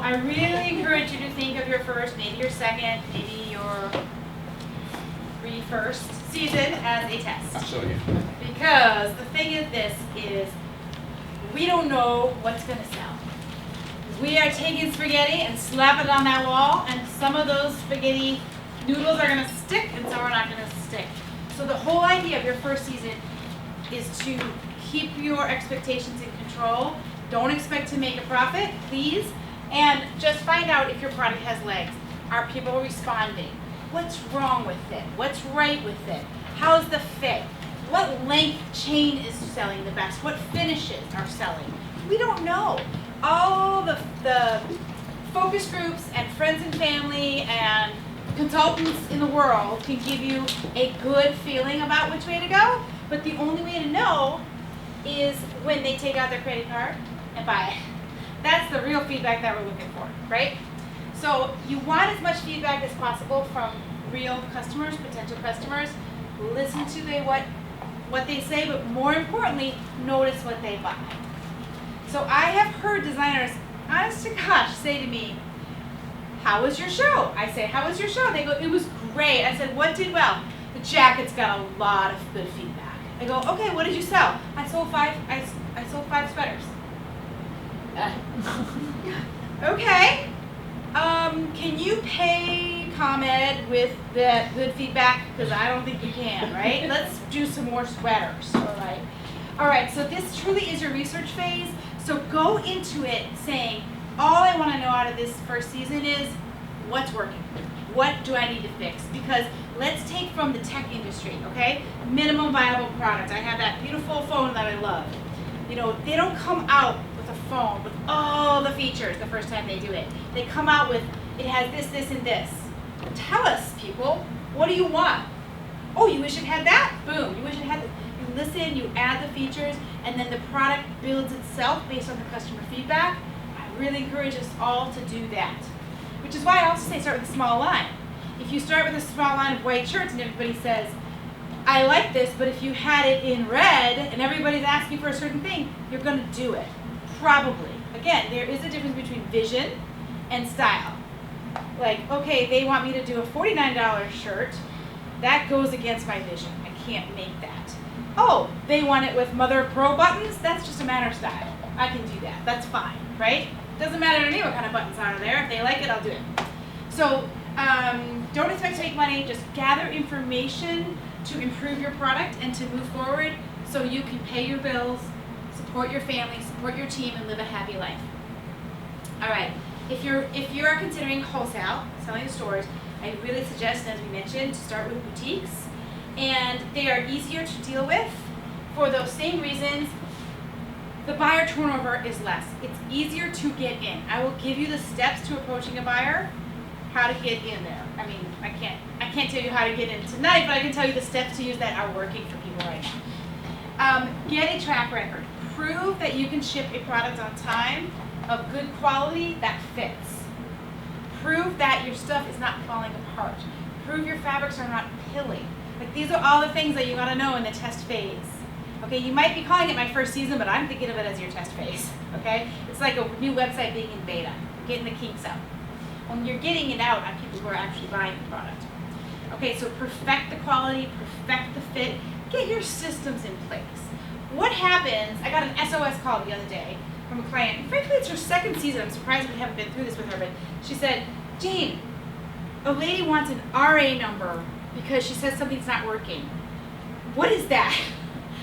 I really encourage you to think of your first, maybe your second, maybe your first season as a test. I'll show you. Because the thing is this is, we don't know what's going to sell. We are taking spaghetti and slap it on that wall, and some of those spaghetti noodles are going to stick and some are not going to stick. So the whole idea of your first season is to keep your expectations in control. Don't expect to make a profit, please. And just find out if your product has legs. Are people responding? What's wrong with it? What's right with it? How's the fit? What length chain is selling the best? What finishes are selling? We don't know. All the focus groups and friends and family and consultants in the world can give you a good feeling about which way to go, but the only way to know is when they take out their credit card and buy it. That's the real feedback that we're looking for, right? So you want as much feedback as possible from real customers, potential customers. Listen to what they say, but more importantly, notice what they buy. So I have heard designers, honest to gosh, say to me, how was your show? I say, how was your show? They go, it was great. I said, what did well? The jacket's got a lot of good feedback. I go, okay, what did you sell? I sold five sweaters. Okay. Can you pay ComEd with that good feedback? Because I don't think you can, right? Let's do some more sweaters. All right, so this truly is your research phase. So go into it saying, all I want to know out of this first season is what's working. What do I need to fix? Because let's take from the tech industry, okay? Minimum viable product. I have that beautiful phone that I love. You know, they don't come out with a phone with all the features the first time they do it. They come out with, it has this, this, and this. Tell us, people, what do you want? Oh, you wish it had that? Boom. You wish it had this. You listen, you add the features, and then the product builds itself based on the customer feedback. I really encourage us all to do that. Which is why I also say start with a small line. If you start with a small line of white shirts and everybody says, I like this, but if you had it in red and everybody's asking for a certain thing, you're going to do it. Probably. Again, there is a difference between vision and style. Like, okay, they want me to do a $49 shirt. That goes against my vision. I can't make that. Oh, they want it with Mother of Pearl buttons? That's just a matter of style. I can do that. That's fine, right? Doesn't matter to me what kind of buttons are there. If they like it, I'll do it. So don't expect to make money. Just gather information to improve your product and to move forward so you can pay your bills, support your family, support your team, and live a happy life. All right. If you are considering wholesale, selling to stores, I really suggest, as we mentioned, to start with boutiques. And they are easier to deal with for those same reasons. The buyer turnover is less. It's easier to get in. I will give you the steps to approaching a buyer, how to get in there. I mean, I can't tell you how to get in tonight, but I can tell you the steps to use that are working for people right now. Get a track record. Prove that you can ship a product on time of good quality that fits. Prove that your stuff is not falling apart. Prove your fabrics are not pilling. Like, these are all the things that you gotta know in the test phase. Okay, you might be calling it my first season, but I'm thinking of it as your test phase. Okay, it's like a new website being in beta, getting the kinks out. When you're getting it out on people who are actually buying the product. Okay, so perfect the quality, perfect the fit, get your systems in place. What happens? I got an SOS call the other day from a client. And frankly, it's her second season. I'm surprised we haven't been through this with her, but she said, Jane, a lady wants an RA number because she says something's not working. What is that?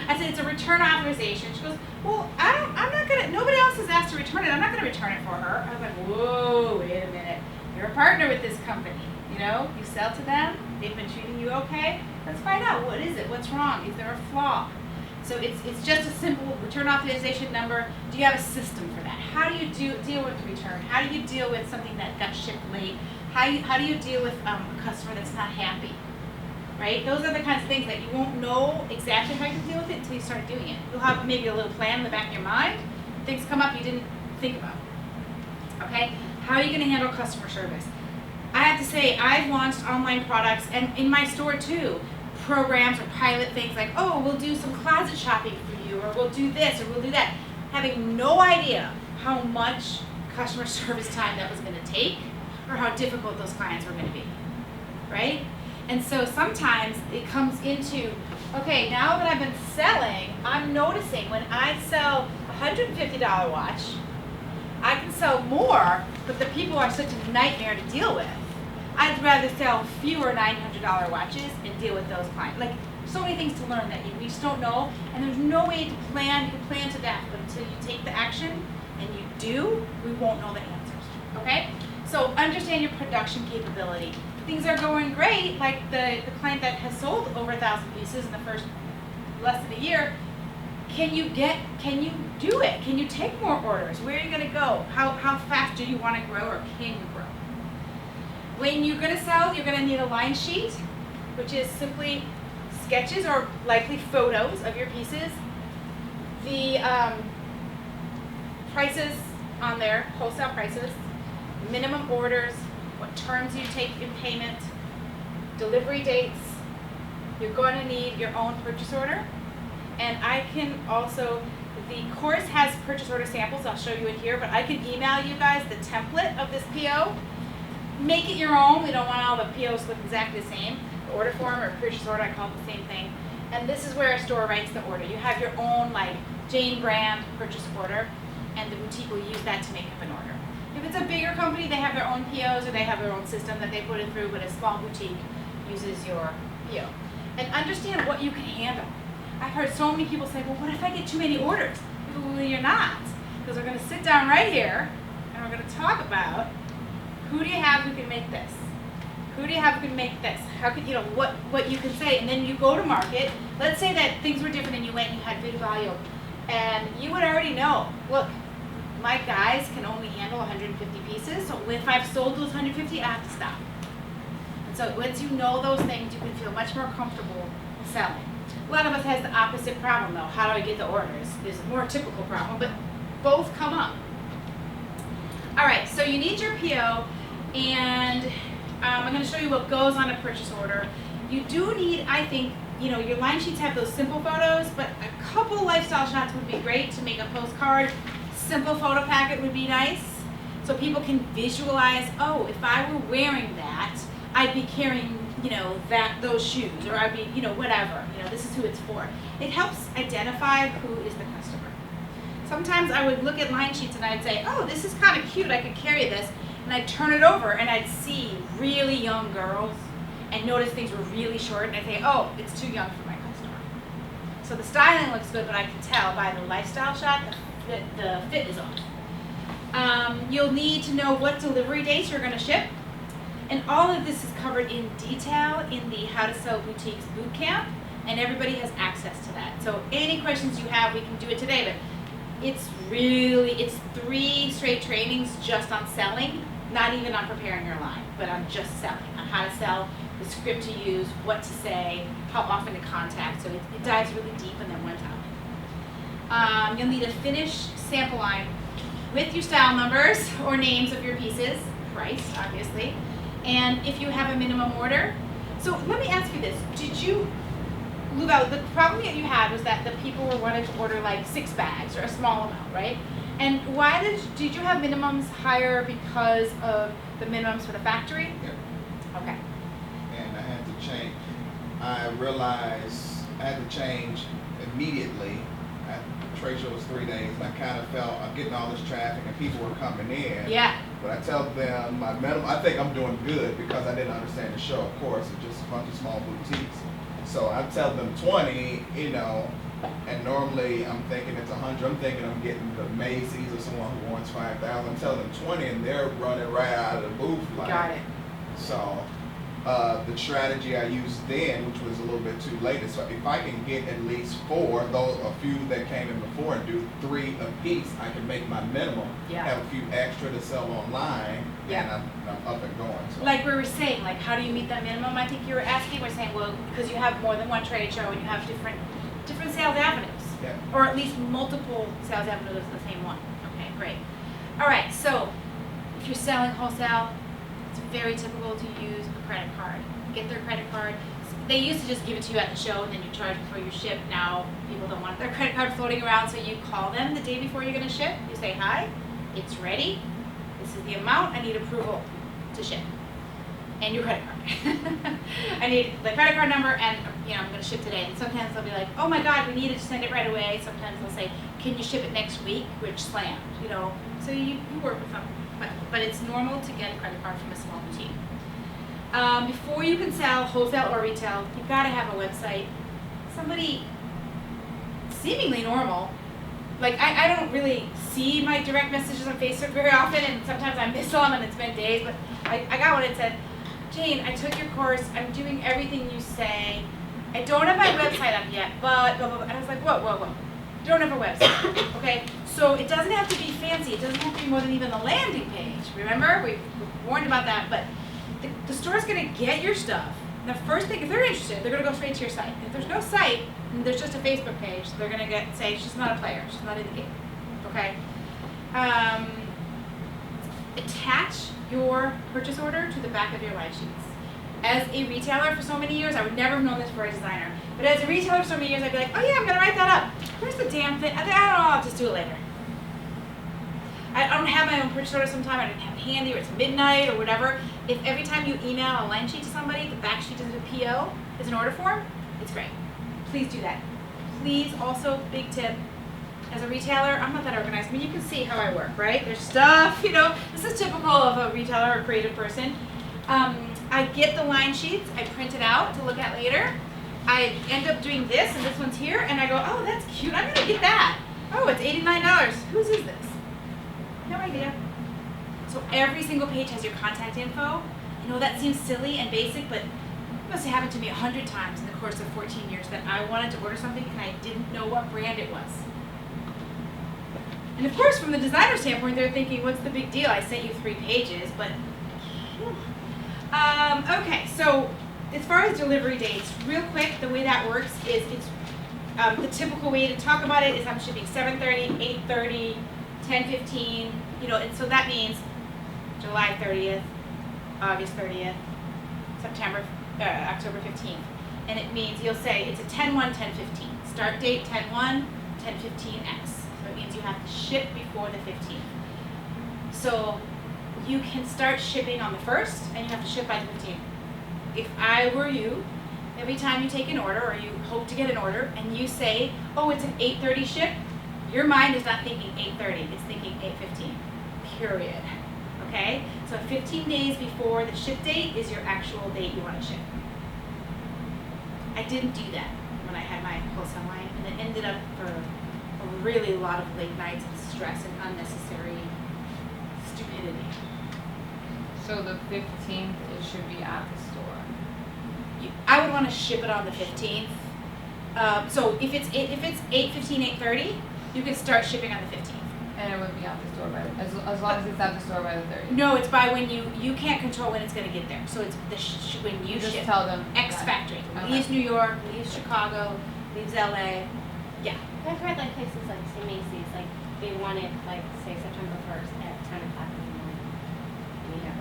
I said, it's a return authorization. She goes, well, I'm not gonna, nobody else has asked to return it. I'm not gonna return it for her. I was like, whoa, wait a minute. You're a partner with this company, you know? You sell to them, they've been treating you okay. Let's find out, what is it? What's wrong? Is there a flaw? So it's just a simple return authorization number. Do you have a system for that? How do you deal with the return? How do you deal with something that got shipped late? How do you deal with a customer that's not happy? Right? Those are the kinds of things that you won't know exactly how you deal with it until you start doing it. You'll have maybe a little plan in the back of your mind. Things come up you didn't think about. Okay? How are you going to handle customer service? I have to say, I've launched online products, and in my store too, programs or pilot things like, oh, we'll do some closet shopping for you, or we'll do this, or we'll do that, having no idea how much customer service time that was going to take, or how difficult those clients were going to be, right? And so sometimes it comes into, okay, now that I've been selling, I'm noticing when I sell a $150 watch, I can sell more, but the people are such a nightmare to deal with. I'd rather sell fewer $900 watches and deal with those clients. Like, so many things to learn that we just don't know, and there's no way to plan. You can plan to death, but until you take the action and you do, we won't know the answers, okay? So understand your production capability. Things are going great, like the client that has sold over 1,000 pieces in the first less than a year. Can you do it? Can you take more orders? Where are you gonna go? How fast do you wanna grow, or can you grow? When you're gonna sell, you're gonna need a line sheet, which is simply sketches or likely photos of your pieces. The prices on there, wholesale prices, minimum orders, what terms you take in payment, delivery dates. You're going to need your own purchase order. And I can also, the course has purchase order samples. I'll show you it here, but I can email you guys the template of this PO. Make it your own. We don't want all the POs to look exactly the same. The order form or purchase order, I call it the same thing. And this is where a store writes the order. You have your own, like, Jane brand purchase order, and the boutique will use that to make up an order. If it's a bigger company, they have their own POs or they have their own system that they put it through, but a small boutique uses your PO. And understand what you can handle. I've heard so many people say, well, what if I get too many orders? Well, you're not, because we're going to sit down right here and we're going to talk about who do you have who can make this? Who do you have who can make this? How could, what you can say, and then you go to market. Let's say that things were different and you went and you had good volume, and you would already know, look, my guys can only handle 150 pieces, so if I've sold those 150, I have to stop. And so once you know those things, you can feel much more comfortable selling. A lot of us has the opposite problem though. How do I get the orders? Is a more typical problem, but both come up. All right, so you need your PO, and I'm going to show you what goes on a purchase order. You do need, I think, your line sheets have those simple photos, but a couple lifestyle shots would be great to make a postcard. Simple photo packet would be nice, so people can visualize, oh, if I were wearing that, I'd be carrying, those shoes, or I'd be, whatever. This is who it's for. It helps identify who is the customer. Sometimes I would look at line sheets and I'd say, oh, this is kind of cute, I could carry this, and I'd turn it over and I'd see really young girls and notice things were really short, and I'd say, oh, it's too young for my customer. So the styling looks good, but I can tell by the lifestyle shot the fit is off. You'll need to know what delivery dates you're going to ship, and all of this is covered in detail in the How to Sell Boutiques Bootcamp, and everybody has access to that. So any questions you have, we can do it today, but it's 3 straight trainings just on selling, not even on preparing your line, but on just selling, on how to sell, the script to use, what to say, how often to contact. So it dives really deep in that one topic. You'll need a finished sample line with your style numbers or names of your pieces, price, obviously, and if you have a minimum order. So let me ask you this. The problem that you had was that the people were wanting to order like 6 bags or a small amount, right? And why did you have minimums higher because of the minimums for the factory? Yeah. Okay. And I had to change. I realized I had to change immediately. Trade show was 3 days, and I kind of felt I'm getting all this traffic and people were coming in. Yeah. But I tell them my minimum, I think I'm doing good because I didn't understand the show, of course. It's just a bunch of small boutiques. So I tell them 20, and normally I'm thinking it's 100. I'm thinking I'm getting the Macy's or someone who wants 5,000. I'm telling them 20, and they're running right out of the booth. Got it. So the strategy I used then, which was a little bit too late, is if I can get at least 4, though a few that came in before, and do 3 a piece, I can make my minimum, have a few extra to sell online, and I'm up and going. So. Like we were saying, like how do you meet that minimum? I think you were asking. We're saying, well, because you have more than one trade show and you have different sales avenues, or at least multiple sales avenues of the same one. Okay, great. All right, so if you're selling wholesale, it's very typical to use a credit card. Get their credit card. They used to just give it to you at the show and then you charge before you ship. Now people don't want their credit card floating around, so you call them the day before you're going to ship. You say, hi, it's ready. This is the amount, I need approval to ship. And your credit card. I need the credit card number and, I'm going to ship today. And sometimes they'll be like, oh my God, we need to send it right away. Sometimes they'll say, can you ship it next week, which slammed, So you work with them. But it's normal to get a credit card from a small boutique. Before you can sell wholesale or retail, you've got to have a website. Somebody seemingly normal. Like, I don't really see my direct messages on Facebook very often, and sometimes I miss them and it's been days, but I got one that said, Jane, I took your course, I'm doing everything you say, I don't have my website up yet, but blah, blah, blah. And I was like, whoa. You don't have a website, okay? So it doesn't have to be fancy, it doesn't have to be more than even the landing page, remember? We warned about that, but the store's gonna get your stuff. The first thing, if they're interested, they're gonna go straight to your site. If there's no site, and there's just a Facebook page, they're gonna say, she's not a player, she's not in the game, okay? Attach your purchase order to the back of your line sheets. As a retailer for so many years, I would never have known this for a designer, but as a retailer for so many years, I'd be like, oh yeah, I'm gonna write that up. Where's the damn thing? I don't know, I'll just do it later. I don't have my own purchase order sometime, I didn't have it handy, or it's midnight, or whatever. If every time you email a line sheet to somebody, the back sheet is a PO, is an order form, it's great. Please do that. Please, also, big tip, as a retailer, I'm not that organized. I mean, you can see how I work, right? There's stuff, this is typical of a retailer or creative person. I get the line sheets, I print it out to look at later. I end up doing this, and this one's here, and I go, oh, that's cute, I'm gonna get that. Oh, it's $89, whose is this? No idea. So every single page has your contact info. I know that seems silly and basic, but it must have happened to me 100 times in the course of 14 years that I wanted to order something and I didn't know what brand it was. And of course, from the designer standpoint, they're thinking, what's the big deal? I sent you 3 pages, but... okay, so as far as delivery dates, real quick, the way that works is it's the typical way to talk about it is I'm shipping 7:30, 8:30, 10:15, and so that means July 30th, August 30th, October 15th. And it means you'll say it's a 10/1, 10/15. Start date 10/1, 10/15X. So it means you have to ship before the 15th. So you can start shipping on the 1st and you have to ship by the 15th. If I were you, every time you take an order or you hope to get an order and you say, oh, it's an 8:30 ship, your mind is not thinking 8:30, it's thinking 8:15, period. Okay? So 15 days before the ship date is your actual date you want to ship. I didn't do that when I had my wholesale line, and it ended up for a really lot of late nights and stress and unnecessary stupidity. So the 15th, it should be at the store. I would want to ship it on the 15th. So if it's 8:15, 8:30, you can start shipping on the 15th. And it would be at the store as long as it's at the store by the 30th. No, it's by when you can't control when it's going to get there. So it's when you just ship. tell them. X that. factory. Okay. Leaves New York, leaves Chicago, leaves LA. Yeah. I've heard places like say Macy's, they want it say September 1st at 10 o'clock in the morning. And you have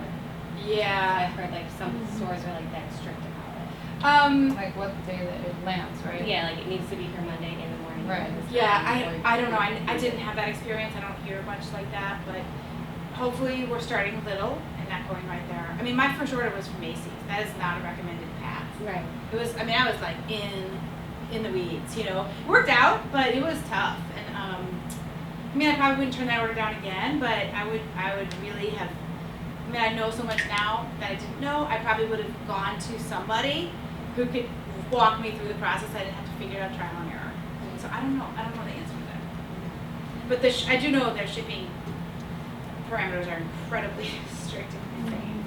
Yeah. I've heard some stores are that strict about it. Like what day that it lands, right? Yeah, it needs to be here Monday in the morning. Right. Yeah, I don't know. I didn't have that experience. I don't hear much like that, but hopefully we're starting little and not going right there. I mean, my first order was from Macy's. That is not a recommended path. Right. It was. I mean, I was in the weeds. It worked out, but it was tough. And I mean, I probably wouldn't turn that order down again, but I would really have. I mean, I know so much now that I didn't know. I probably would have gone to somebody who could walk me through the process. I didn't have to figure it out trial and error. So I don't know the answer to that. But I do know their shipping parameters are incredibly strict and insane.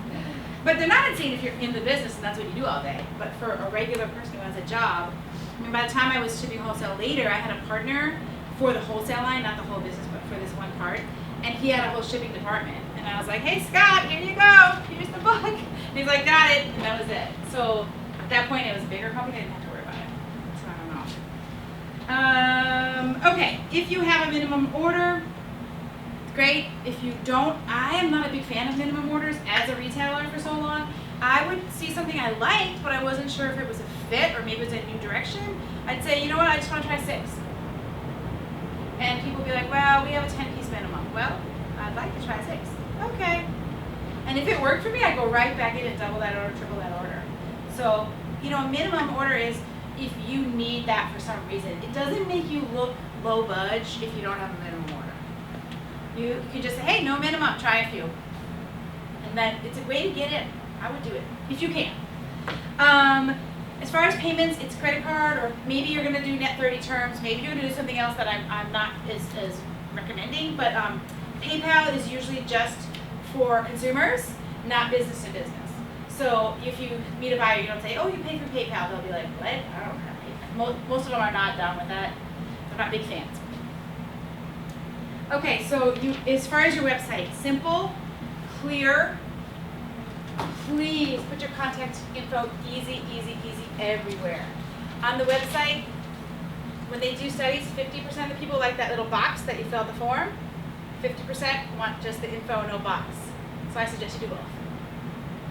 But they're not insane if you're in the business and that's what you do all day. But for a regular person who has a job, I mean, by the time I was shipping wholesale later, I had a partner for the wholesale line, not the whole business, but for this one part. And he had a whole shipping department. And I was like, hey, Scott, here you go. Here's the book. And he's like, got it. And that was it. So at that point, it was a bigger company. I didn't have to worry about it. So I don't know. Okay, if you have a minimum order, great. If you don't, I am not a big fan of minimum orders as a retailer for so long. I would see something I liked, but I wasn't sure if it was a fit or maybe it was a new direction. I'd say, you know what, I just want to try 6. And people would be like, well, we have a 10-piece minimum. Well, I'd like to try 6. Okay, if it worked for me, I'd go right back in and double that order, triple that order. So, you know, a minimum order is if you need that for some reason. It doesn't make you look low budge if you don't have a minimum order. You can just say, hey, no minimum, try a few. And then it's a way to get in. I would do it, if you can. As far as payments, it's credit card, or maybe you're gonna do net 30 terms, maybe you're gonna do something else that I'm not as recommending, but PayPal is usually just for consumers, not business to business. So if you meet a buyer, you don't say, oh, you pay through PayPal. They'll be like, what? I don't have PayPal. Most of them are not down with that. They're not big fans. Okay, so as far as your website, simple, clear. Please put your contact info easy everywhere. On the website, when they do studies, 50% of the people like that little box that you fill out the form. 50% want just the info, no box. So I suggest you do both.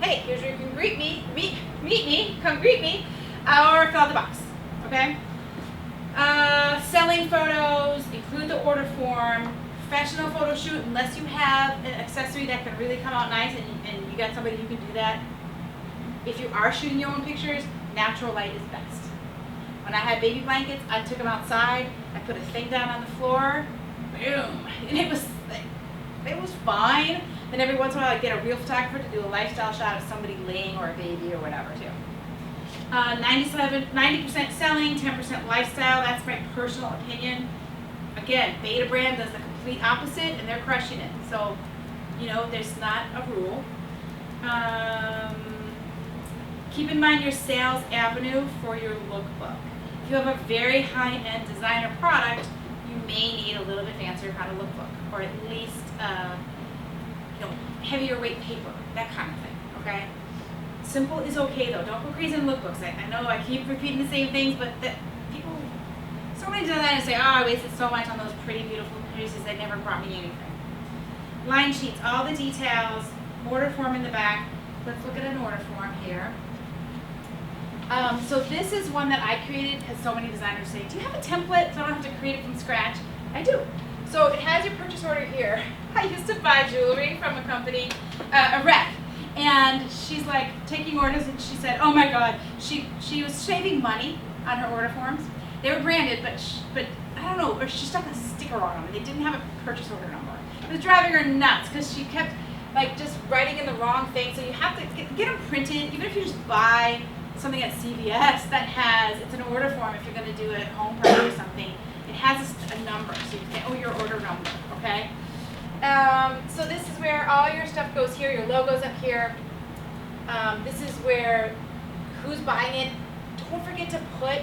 Hey, here's where you can meet me, come greet me, or fill out the box, okay? Selling photos, include the order form, professional photo shoot, unless you have an accessory that can really come out nice and you got somebody who can do that. If you are shooting your own pictures, natural light is best. When I had baby blankets, I took them outside, I put a thing down on the floor, boom, and it was fine. Then every once in a while I'd get a real photographer to do a lifestyle shot of somebody laying or a baby or whatever too. 90% selling, 10% lifestyle, that's my personal opinion. Again, Beta Brand does the complete opposite and they're crushing it. So, you know, there's not a rule. Keep in mind your sales avenue for your lookbook. If you have a very high-end designer product, you may need a little bit fancier kind of lookbook, or at least heavier weight paper, that kind of thing, okay? Simple is okay though, don't go crazy in lookbooks. I know I keep repeating the same things, but people, so many designers say, oh, I wasted so much on those pretty, beautiful pieces that never brought me anything. Line sheets, all the details, order form in the back. Let's look at an order form here. So this is one that I created because so many designers say, do you have a template so I don't have to create it from scratch? I do. So it has your purchase order here. I used to buy jewelry from a company, a rep, and she's like taking orders and she said, oh my God, she was saving money on her order forms. They were branded, but I don't know, or she stuck a sticker on them and they didn't have a purchase order number. It was driving her nuts because she kept like just writing in the wrong thing. So you have to get them printed, even if you just buy something at CVS that has, it's an order form if you're going to do a home party or something. It has a number, so you can say, oh, your order number, okay? So this is where all your stuff goes here, your logo's up here. This is where, who's buying it. Don't forget to put